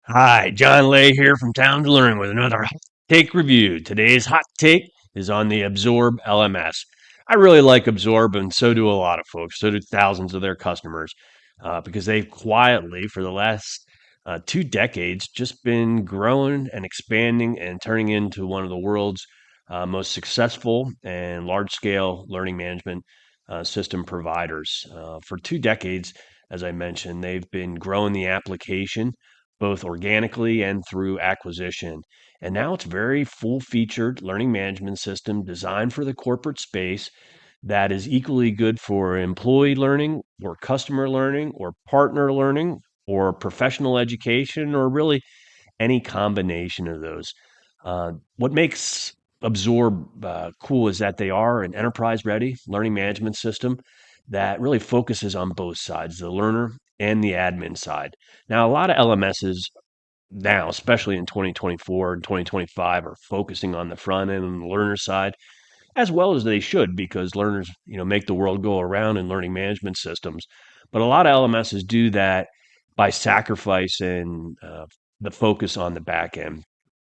Hi, John Lay here from Town to Learn with another hot take review. Today's hot take is on the Absorb LMS. I really like Absorb, and so do a lot of folks. So do thousands of their customers, because they've quietly, for the last 2 decades, just been growing and expanding and turning into one of the world's most successful and large-scale learning management system providers. For 2 decades, as I mentioned, they've been growing the application both organically and through acquisition. And now it's very full featured learning management system designed for the corporate space that is equally good for employee learning or customer learning or partner learning or professional education or really any combination of those. What makes Absorb cool is that they are an enterprise ready learning management system that really focuses on both sides, the learner and the admin side. Now, a lot of LMSs now, especially in 2024 and 2025, are focusing on the front end and the learner side, as well as they should, because learners, make the world go around in learning management systems. But a lot of LMSs do that by sacrificing the focus on the back end,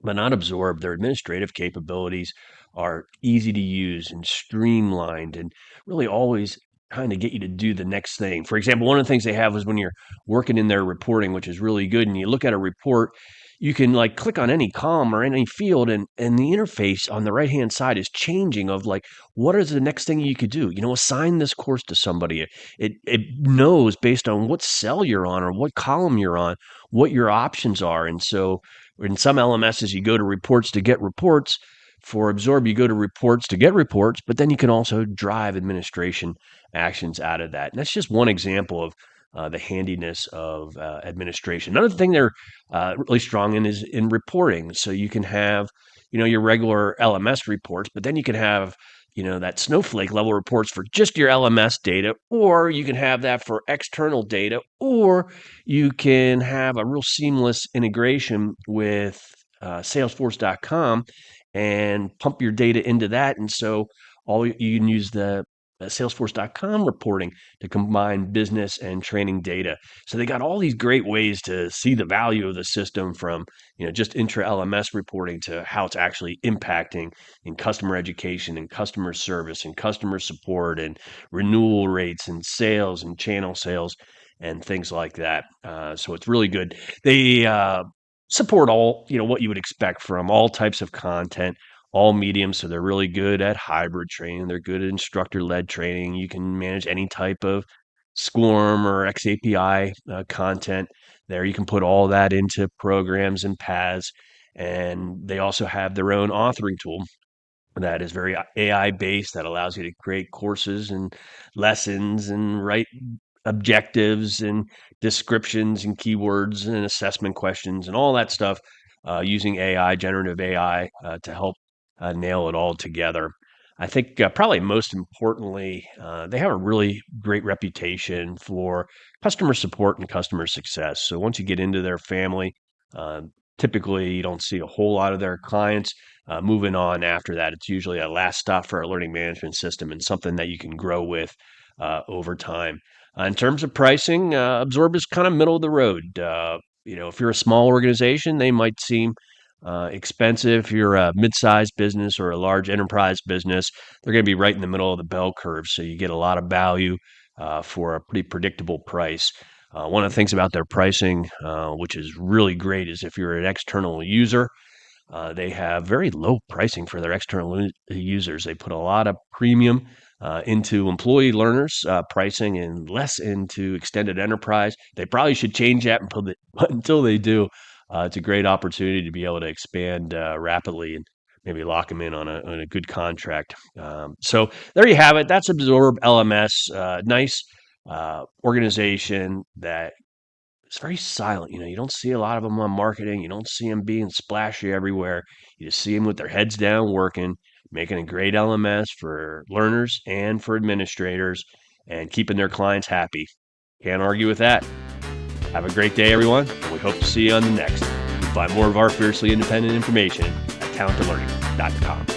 but not absorb. Their administrative capabilities are easy to use and streamlined and really always kind of get you to do the next thing. For example, one of the things they have is when you're working in their reporting, which is really good, and you look at a report, you can like click on any column or any field, and the interface on the right hand side is changing of like what is the next thing you could do. Assign this course to somebody. It knows based on what cell you're on or what column you're on, what your options are. And so in some LMSs, you go to reports to get reports. For Absorb, you go to reports to get reports, but then you can also drive administration actions out of that. And that's just one example of the handiness of administration. Another thing they're really strong in is in reporting. So you can have, your regular LMS reports, but then you can have, that snowflake level reports for just your LMS data, or you can have that for external data, or you can have a real seamless integration with Salesforce.com and pump your data into that. And so you can use the Salesforce.com reporting to combine business and training data. So they got all these great ways to see the value of the system from just intra LMS reporting to how it's actually impacting in customer education and customer service and customer support and renewal rates and sales and channel sales and things like that. So it's really good. They support all, what you would expect from all types of content, all mediums. So they're really good at hybrid training. They're good at instructor led training. You can manage any type of SCORM or XAPI content there. You can put all that into programs and paths. And they also have their own authoring tool that is very AI based that allows you to create courses and lessons and write objectives and descriptions and keywords and assessment questions and all that stuff using AI, generative AI, to help nail it all together. I think probably most importantly, they have a really great reputation for customer support and customer success. So once you get into their family, uh, typically you don't see a whole lot of their clients moving on after that. It's usually a last stop for a learning management system and something that you can grow with over time. In terms of pricing, Absorb is kind of middle of the road. If you're a small organization, they might seem expensive. If you're a mid-sized business or a large enterprise business, they're going to be right in the middle of the bell curve. So you get a lot of value for a pretty predictable price. One of the things about their pricing, which is really great, is if you're an external user, they have very low pricing for their external users. They put a lot of premium into employee learners pricing and less into extended enterprise. They probably should change that until they do. It's a great opportunity to be able to expand rapidly and maybe lock them in on a good contract. So there you have it. That's Absorb LMS. Nice organization that it's very silent. You don't see a lot of them on marketing. You don't see them being splashy everywhere. You just see them with their heads down working, making a great LMS for learners and for administrators and keeping their clients happy. Can't argue with that. Have a great day, everyone, and we hope to see you on the next. You can find more of our fiercely independent information at talenttolearning.com.